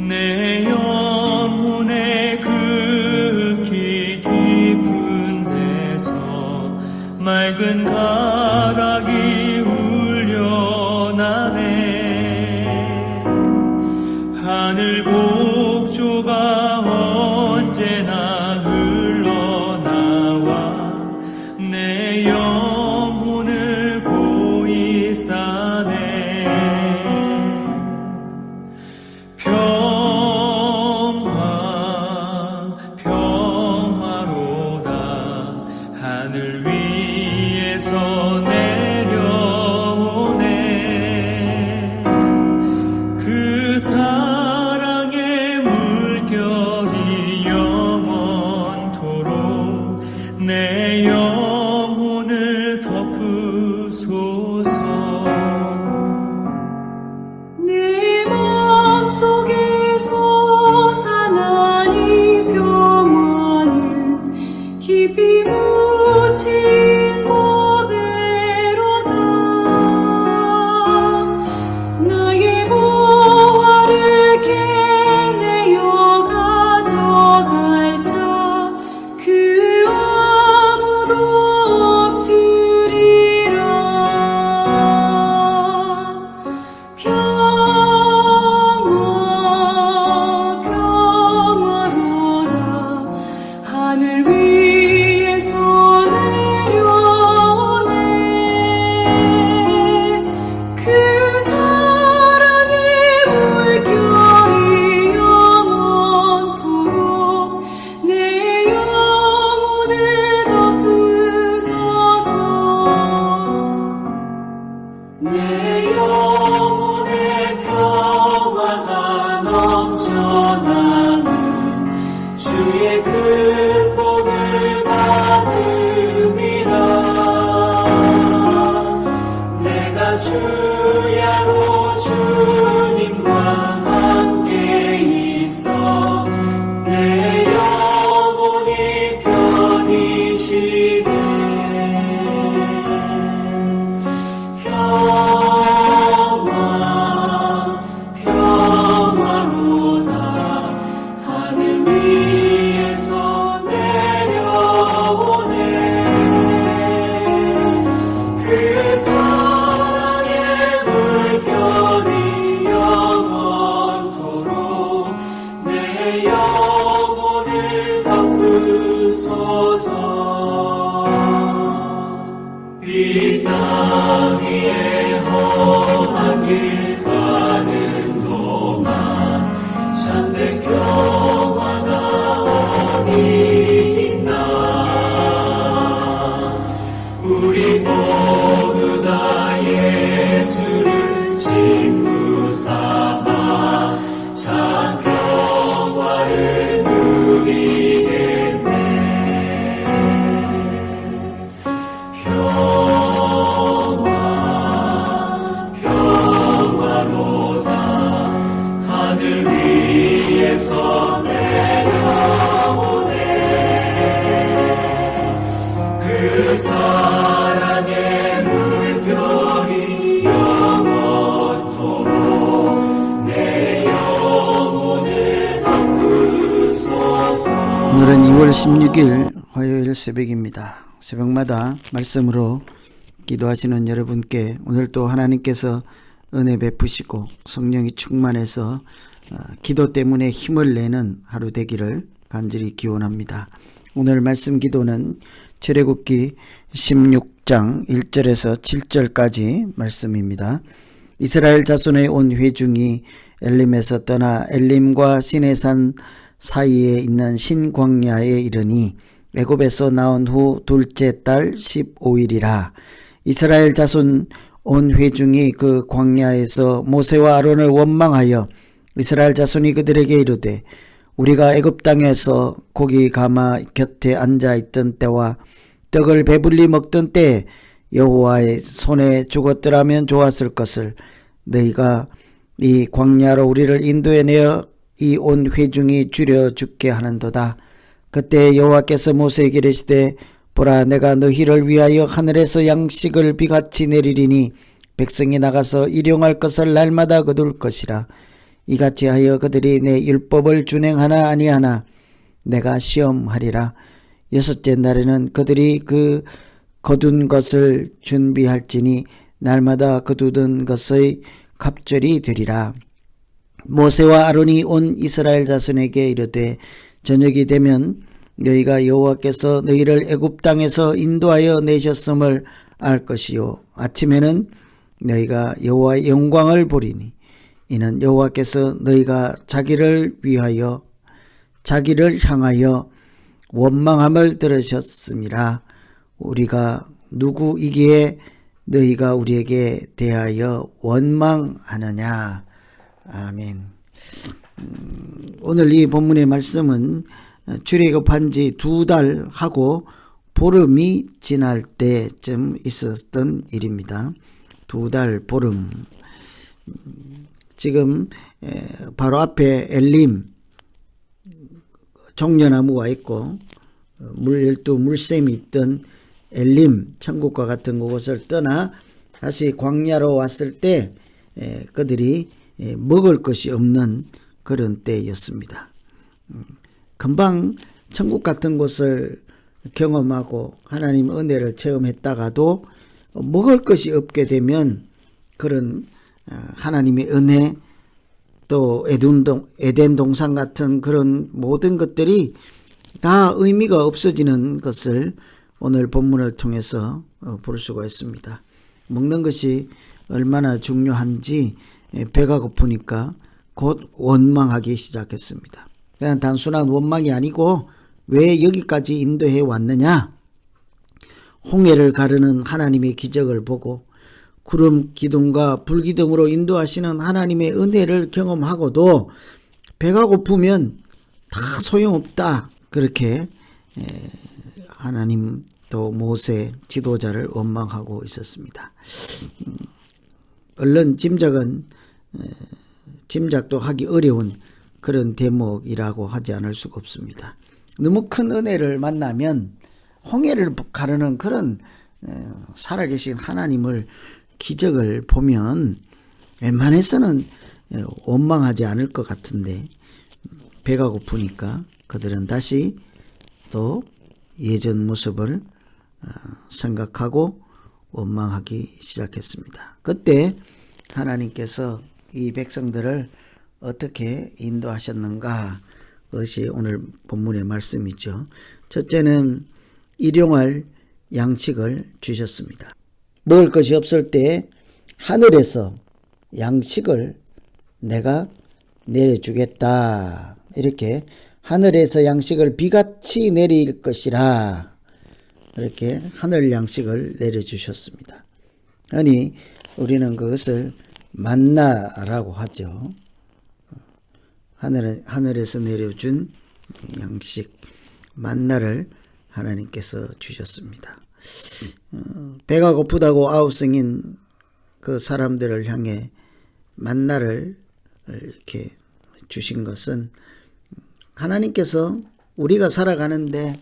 내 영혼의 극히 깊은 데서 맑은 가락이 울려나네. 하늘 곡조가 언제나 흘러나와 내 영혼을 고이 싸네. 평화로다. 하늘 위에서 내려오네. 그 사랑의 물결이 영원토록 내 영혼을 덮으소서. 내 맘속에 솟아난 이 평화는 깊이 묻힌 보배로다. 나의 보화를 캐내어 가져갈 자 그 아무도 없으리라. 평화로다. 하늘 위에서 내려오네. 그 사랑의 물결이 영원토록 내 영혼을 덮으소서. 내 영혼의 평화가 넘쳐나는 주의 큰 복을 받음이라. 내가 주야로 주님과 함께 있어 내 영혼이 편히 쉬네. 평화로다. 하늘 위에서 내려오네. 그 사랑의 물결이 영원토록 내 영혼을 덮으소서. 이 땅 위에 험한 길 가는 동안 참된 평화가 어디 있나. 우리 모두 다 예수를 친구 삼아 참 평화를 누리겠네. 평화로다. 하늘 위에서 내려오네. 그 사랑의 물결이 영원토록 내 영혼을 덮으소서. 오늘은 2월 16일 화요일 새벽입니다. 새벽마다 말씀으로 기도하시는 여러분께 오늘도 하나님께서 은혜 베푸시고 성령이 충만해서 기도 때문에 힘을 내는 하루 되기를 간절히 기원합니다. 오늘 말씀 기도는 출애굽기 16장 1절에서 7절까지 말씀입니다. 이스라엘 자손의 온 회중이 엘림에서 떠나 엘림과 시내산 사이에 있는 신광야에 이르니 애굽에서 나온 후 둘째 달 15일이라. 이스라엘 자손 온 회중이 그 광야에서 모세와 아론을 원망하여 이스라엘 자손이 그들에게 이르되 우리가 애굽 땅에서 고기 가마 곁에 앉아있던 때와 떡을 배불리 먹던 때에 여호와의 손에 죽었더라면 좋았을 것을 너희가 이 광야로 우리를 인도해내어 이 온 회중이 줄여 죽게 하는도다. 그때 여호와께서 모세에게 이르시되 보라 내가 너희를 위하여 하늘에서 양식을 비같이 내리리니 백성이 나가서 일용할 것을 날마다 거둘 것이라. 이같이 하여 그들이 내 율법을 준행하나 아니하나 내가 시험하리라. 여섯째 날에는 그들이 그 거둔 것을 준비할지니 날마다 거두던 것의 갑절이 되리라. 모세와 아론이 온 이스라엘 자손에게 이르되 저녁이 되면 너희가 여호와께서 너희를 애굽 땅에서 인도하여 내셨음을 알 것이요 아침에는 너희가 여호와의 영광을 보리니 이는 여호와께서 너희가 자기를 향하여 원망함을 들으셨음이라. 우리가 누구이기에 너희가 우리에게 대하여 원망하느냐. 아멘. 오늘 이 본문의 말씀은 출애굽한 지 2달 하고 보름이 지날 때쯤 있었던 일입니다. 2달 보름. 지금 바로 앞에 엘림 종려나무가 있고 열두 물샘이 있던 엘림 천국과 같은 곳을 떠나 다시 광야로 왔을 때 그들이 먹을 것이 없는 그런 때였습니다. 금방 천국 같은 곳을 경험하고 하나님 은혜를 체험했다가도 먹을 것이 없게 되면 그런 하나님의 은혜 또 에덴 동산 같은 그런 모든 것들이 다 의미가 없어지는 것을 오늘 본문을 통해서 볼 수가 있습니다. 먹는 것이 얼마나 중요한지 배가 고프니까 곧 원망하기 시작했습니다. 그냥 단순한 원망이 아니고 왜 여기까지 인도해 왔느냐? 홍해를 가르는 하나님의 기적을 보고 구름 기둥과 불기둥으로 인도하시는 하나님의 은혜를 경험하고도 배가 고프면 다 소용없다. 그렇게 하나님 또 모세 지도자를 원망하고 있었습니다. 얼른 짐작도 하기 어려운 그런 대목이라고 하지 않을 수가 없습니다. 너무 큰 은혜를 만나면 홍해를 가르는 그런 살아계신 하나님을 기적을 보면 웬만해서는 원망하지 않을 것 같은데 배가 고프니까 그들은 다시 또 예전 모습을 생각하고 원망하기 시작했습니다. 그때 하나님께서 이 백성들을 어떻게 인도하셨는가? 그것이 오늘 본문의 말씀이죠. 첫째는 일용할 양식을 주셨습니다. 먹을 것이 없을 때 하늘에서 양식을 내가 내려주겠다. 이렇게 하늘에서 양식을 비같이 내릴 것이라. 이렇게 하늘 양식을 내려주셨습니다. 아니 우리는 그것을 만나라고 하죠. 하늘에서 내려준 양식 만나를 하나님께서 주셨습니다. 배가 고프다고 아우성인 그 사람들을 향해 만나를 이렇게 주신 것은 하나님께서 우리가 살아가는데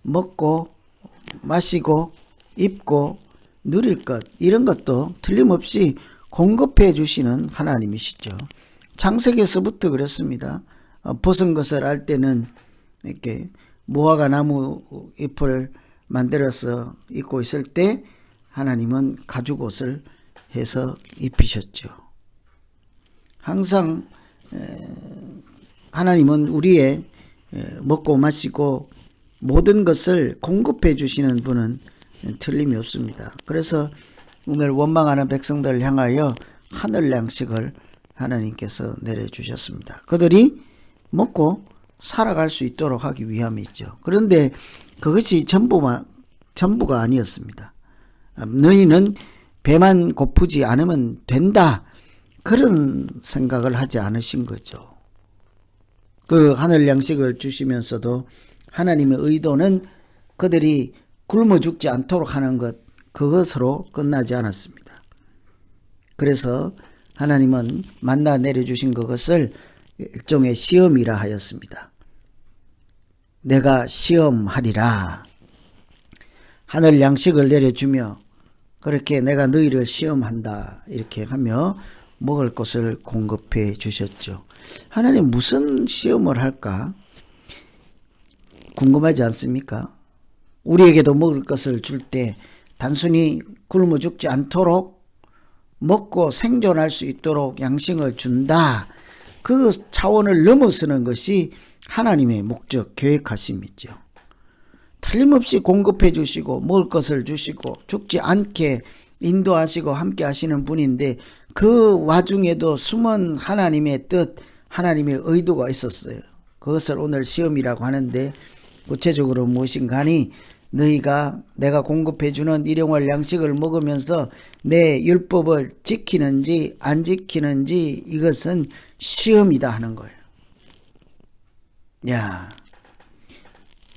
먹고 마시고 입고 누릴 것 이런 것도 틀림없이 공급해 주시는 하나님이시죠. 창세기에서부터 그랬습니다. 벗은 것을 알 때는 이렇게 무화과 나무 잎을 만들어서 입고 있을 때 하나님은 가죽옷을 해서 입히셨죠. 항상 하나님은 우리의 먹고 마시고 모든 것을 공급해 주시는 분은 틀림이 없습니다. 그래서 오늘 원망하는 백성들을 향하여 하늘 양식을 하나님께서 내려주셨습니다. 그들이 먹고 살아갈 수 있도록 하기 위함이죠. 그런데 그것이 전부가 아니었습니다. 너희는 배만 고프지 않으면 된다. 그런 생각을 하지 않으신 거죠. 그 하늘 양식을 주시면서도 하나님의 의도는 그들이 굶어 죽지 않도록 하는 것, 그것으로 끝나지 않았습니다. 그래서 하나님은 만나 내려주신 그것을 일종의 시험이라 하였습니다. 내가 시험하리라. 하늘 양식을 내려주며 그렇게 내가 너희를 시험한다. 이렇게 하며 먹을 것을 공급해 주셨죠. 하나님 무슨 시험을 할까 궁금하지 않습니까? 우리에게도 먹을 것을 줄 때 단순히 굶어 죽지 않도록 먹고 생존할 수 있도록 양식을 준다. 그 차원을 넘어서는 것이 하나님의 목적, 계획하심이죠. 틀림없이 공급해 주시고 먹을 것을 주시고 죽지 않게 인도하시고 함께 하시는 분인데 그 와중에도 숨은 하나님의 뜻, 하나님의 의도가 있었어요. 그것을 오늘 시험이라고 하는데 구체적으로 무엇인가 하니 너희가 내가 공급해 주는 일용할 양식을 먹으면서 내 율법을 지키는지 안 지키는지 이것은 시험이다 하는 거예요. 야,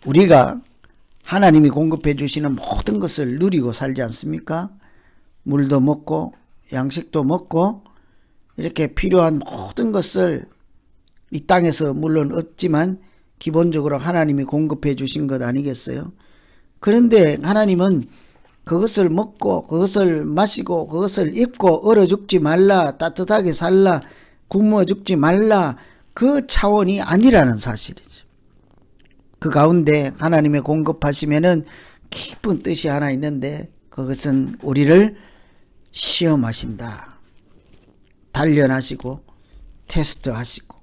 우리가 하나님이 공급해 주시는 모든 것을 누리고 살지 않습니까? 물도 먹고 양식도 먹고 이렇게 필요한 모든 것을 이 땅에서 물론 없지만 기본적으로 하나님이 공급해 주신 것 아니겠어요? 그런데 하나님은 그것을 먹고 그것을 마시고 그것을 입고 얼어 죽지 말라, 따뜻하게 살라, 굶어 죽지 말라, 그 차원이 아니라는 사실이죠. 그 가운데 하나님의 공급하시면은 깊은 뜻이 하나 있는데 그것은 우리를 시험하신다. 단련하시고 테스트하시고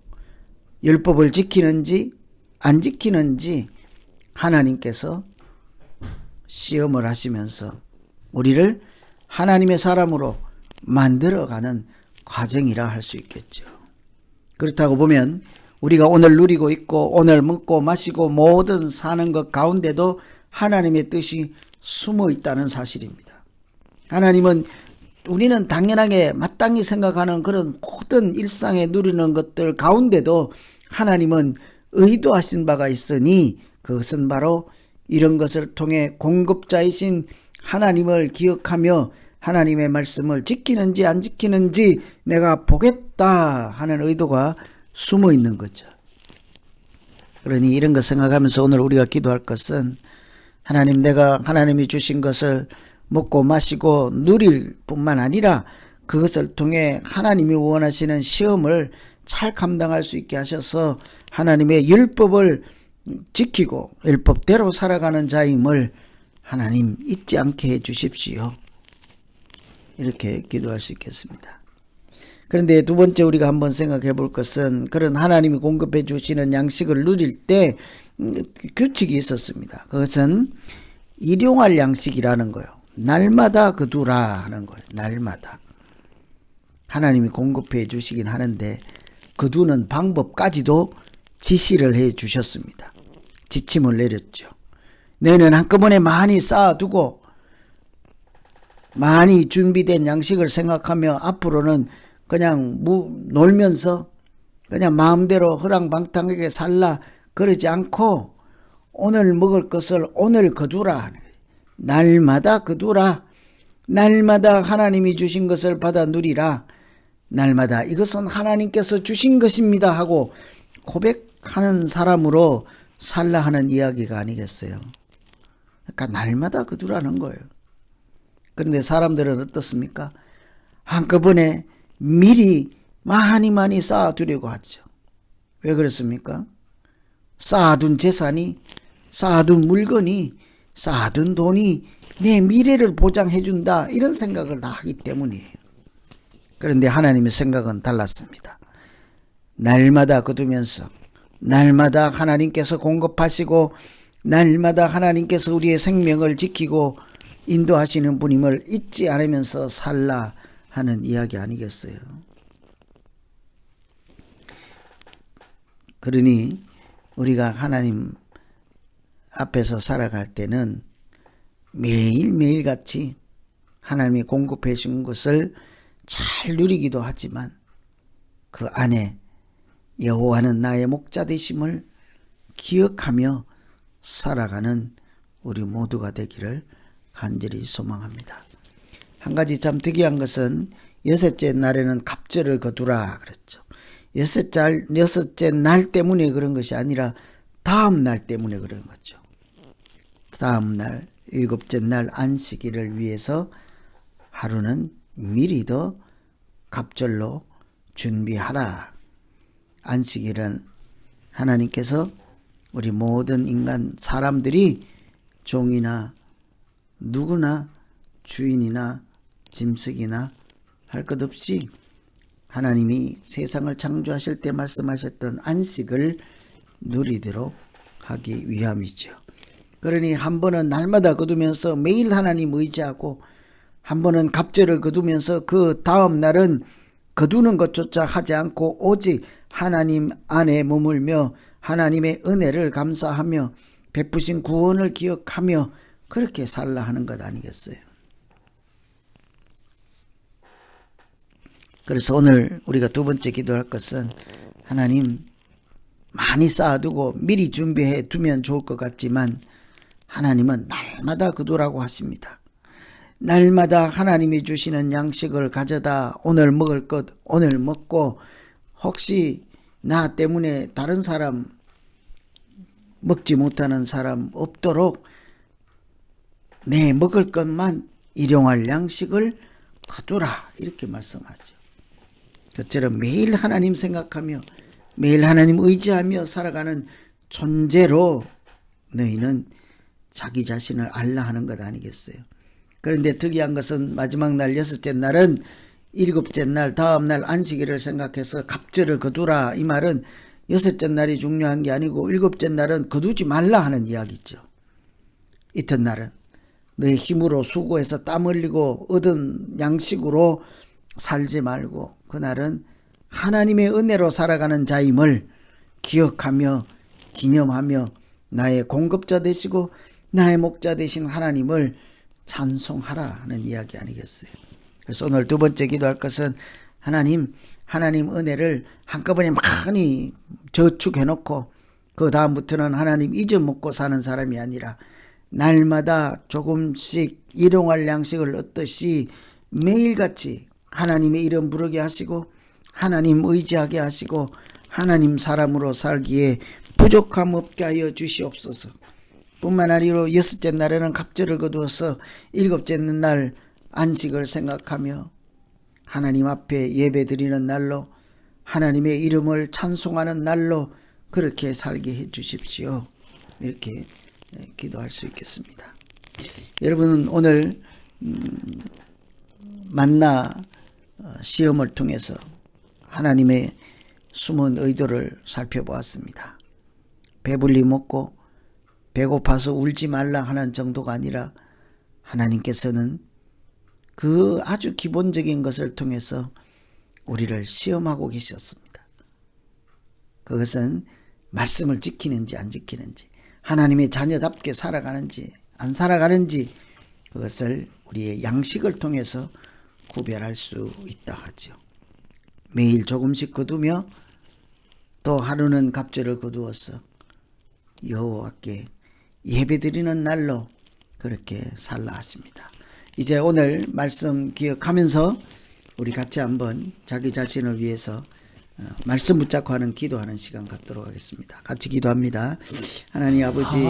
율법을 지키는지 안 지키는지 하나님께서 시험을 하시면서 우리를 하나님의 사람으로 만들어가는 과정이라 할 수 있겠죠. 그렇다고 보면 우리가 오늘 누리고 있고 오늘 먹고 마시고 모든 사는 것 가운데도 하나님의 뜻이 숨어 있다는 사실입니다. 하나님은 우리는 당연하게 마땅히 생각하는 그런 모든 일상에 누리는 것들 가운데도 하나님은 의도하신 바가 있으니 그것은 바로 이런 것을 통해 공급자이신 하나님을 기억하며 하나님의 말씀을 지키는지 안 지키는지 내가 보겠다 하는 의도가 숨어 있는 거죠. 그러니 이런 것 생각하면서 오늘 우리가 기도할 것은 하나님, 내가 하나님이 주신 것을 먹고 마시고 누릴 뿐만 아니라 그것을 통해 하나님이 원하시는 시험을 잘 감당할 수 있게 하셔서 하나님의 율법을 지키고 율법대로 살아가는 자임을 하나님 잊지 않게 해 주십시오. 이렇게 기도할 수 있겠습니다. 그런데 두 번째 우리가 한번 생각해 볼 것은 그런 하나님이 공급해 주시는 양식을 누릴 때 규칙이 있었습니다. 그것은 일용할 양식이라는 거예요. 날마다 거두라 하는 거예요. 날마다. 하나님이 공급해 주시긴 하는데 거두는 방법까지도 지시를 해 주셨습니다. 지침을 내렸죠. 너희는 한꺼번에 많이 쌓아두고 많이 준비된 양식을 생각하며 앞으로는 그냥 놀면서 그냥 마음대로 허랑방탕하게 살라 그러지 않고 오늘 먹을 것을 오늘 거두라. 날마다 거두라. 날마다 하나님이 주신 것을 받아 누리라. 날마다 이것은 하나님께서 주신 것입니다 하고 고백하는 사람으로 살라 하는 이야기가 아니겠어요. 그러니까 날마다 거두라는 거예요. 그런데 사람들은 어떻습니까? 한꺼번에 미리 많이 쌓아두려고 하죠. 왜 그렇습니까? 쌓아둔 재산이, 쌓아둔 물건이, 쌓아둔 돈이 내 미래를 보장해준다 이런 생각을 다 하기 때문이에요. 그런데 하나님의 생각은 달랐습니다. 날마다 거두면서 날마다 하나님께서 공급하시고 날마다 하나님께서 우리의 생명을 지키고 인도하시는 분임을 잊지 않으면서 살라 하는 이야기 아니겠어요. 그러니 우리가 하나님 앞에서 살아갈 때는 매일매일 같이 하나님이 공급해 준 것을 잘 누리기도 하지만 그 안에 여호와는 나의 목자 되심을 기억하며 살아가는 우리 모두가 되기를 간절히 소망합니다. 한 가지 참 특이한 것은 여섯째 날에는 갑절을 거두라 그랬죠. 여섯째 날 때문에 그런 것이 아니라 다음 날 때문에 그런 거죠. 다음 날 일곱째 날 안식일을 위해서 하루는 미리 더 갑절로 준비하라. 안식일은 하나님께서 우리 모든 인간 사람들이 종이나 누구나 주인이나 짐승이나 할 것 없이 하나님이 세상을 창조하실 때 말씀하셨던 안식을 누리도록 하기 위함이죠. 그러니 한 번은 날마다 거두면서 매일 하나님 의지하고 한 번은 갑절을 거두면서 그 다음 날은 거두는 것조차 하지 않고 오직 하나님 안에 머물며 하나님의 은혜를 감사하며 베푸신 구원을 기억하며 그렇게 살라 하는 것 아니겠어요? 그래서 오늘 우리가 두 번째 기도할 것은 하나님 많이 쌓아두고 미리 준비해 두면 좋을 것 같지만 하나님은 날마다 거두라고 하십니다. 날마다 하나님이 주시는 양식을 가져다 오늘 먹을 것 오늘 먹고 혹시 나 때문에 다른 사람 먹지 못하는 사람 없도록 내 먹을 것만 일용할 양식을 거두라 이렇게 말씀하죠. 그처럼 매일 하나님 생각하며 매일 하나님 의지하며 살아가는 존재로 너희는 자기 자신을 알라 하는 것 아니겠어요? 그런데 특이한 것은 마지막 날 여섯째 날은 일곱째 날 다음 날 안식일을 생각해서 갑절을 거두라. 이 말은 여섯째 날이 중요한 게 아니고 일곱째 날은 거두지 말라 하는 이야기죠. 이튿날은 너의 힘으로 수고해서 땀 흘리고 얻은 양식으로 살지 말고 그날은 하나님의 은혜로 살아가는 자임을 기억하며 기념하며 나의 공급자 되시고 나의 목자 되신 하나님을 찬송하라 하는 이야기 아니겠어요? 그래서 오늘 두 번째 기도할 것은 하나님 은혜를 한꺼번에 많이 저축해놓고 그 다음부터는 하나님 잊어먹고 사는 사람이 아니라 날마다 조금씩 일용할 양식을 얻듯이 매일같이 하나님의 이름 부르게 하시고 하나님 의지하게 하시고 하나님 사람으로 살기에 부족함 없게 하여 주시옵소서. 뿐만 아니라 여섯째 날에는 갑절을 거두어서 일곱째 날 안식을 생각하며 하나님 앞에 예배 드리는 날로 하나님의 이름을 찬송하는 날로 그렇게 살게 해 주십시오. 이렇게 기도할 수 있겠습니다. 여러분은 오늘 만나 시험을 통해서 하나님의 숨은 의도를 살펴보았습니다. 배불리 먹고 배고파서 울지 말라 하는 정도가 아니라 하나님께서는 그 아주 기본적인 것을 통해서 우리를 시험하고 계셨습니다. 그것은 말씀을 지키는지 안 지키는지 하나님의 자녀답게 살아가는지 안 살아가는지 그것을 우리의 양식을 통해서 구별할 수 있다 하죠. 매일 조금씩 거두며 또 하루는 갑절을 거두어서 여호와께 예배드리는 날로 그렇게 살라 하십니다. 이제 오늘 말씀 기억하면서 우리 같이 한번 자기 자신을 위해서 말씀 붙잡고 하는 기도하는 시간 갖도록 하겠습니다. 같이 기도합니다. 하나님 아버지,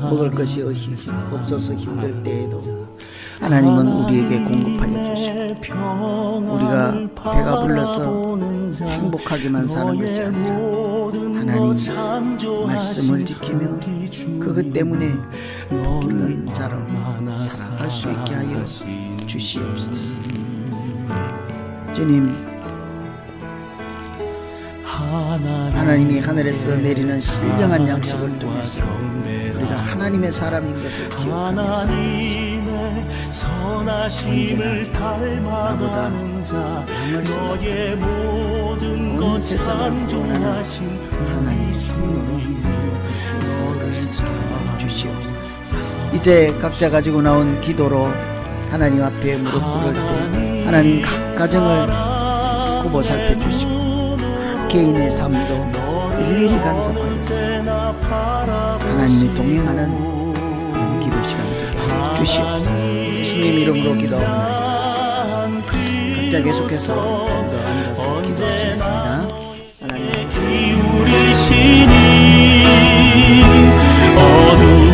먹을 것이 없어서 힘들 때에도 하나님은 우리에게 공급하여 주시고 우리가 배가 불러서 행복하게만 사는 것이 아니라 하나님 말씀을 지키며 그것 때문에 복 있는 자로 살아갈 수 있게 하여 주시옵소서. 주님, 하나님이 하늘에서 내리는 신령한 양식을 통해서 우리가 하나님의 사람인 것을 기억하며 살아가시고 언제나 나보다 남을 생각하며 온 세상을 구원하는 하나님의 충노로 그렇게 살아갈 수 있게 하여 주시옵소서. 이제 각자 가지고 나온 기도로 하나님 앞에 무릎 꿇을 때 하나님 각 가정을 굽어 살펴주시고 각 개인의 삶도 일일이 간섭하여서 하나님이 동행하는 그런 기도 시간 되게 하여 주시옵소서. 예수님 이름으로 기도하옵나이다. 각자 계속해서 좀 더 앉아서 기도하시겠습니다. 하나님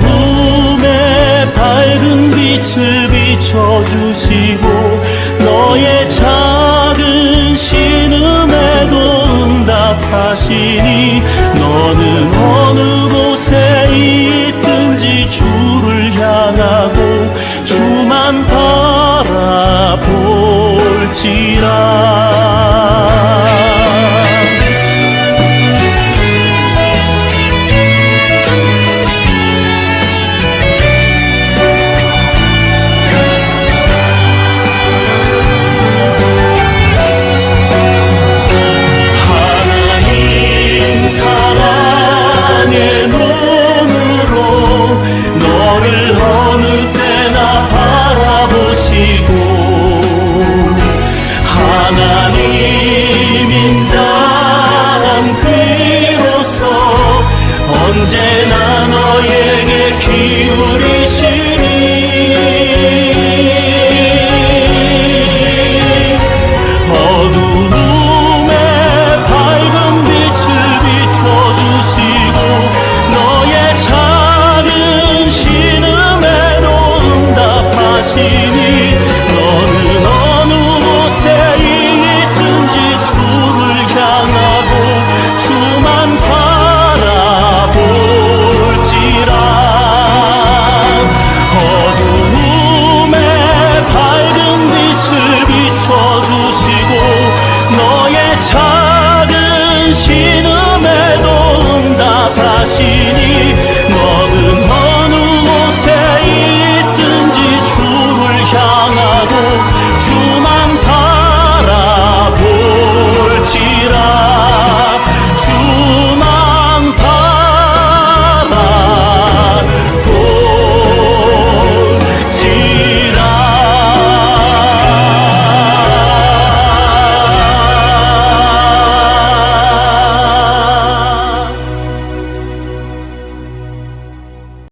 어두움에 밝은 빛을 비춰주시고 하나님 사랑의 눈으로 너를 어느 때나 바라보시고 하나님 인자한 귀로서 언제나 너에게 기울이시니 어두움에 밝은 빛을 비춰주시고 너의 작은 신음에도 응답하시니 너는 어느 곳에 있든지 주를 향하고 주만 바라볼지라 어두움에 밝은 빛을 비춰주시고 너의 작은 신음에도 응답하시니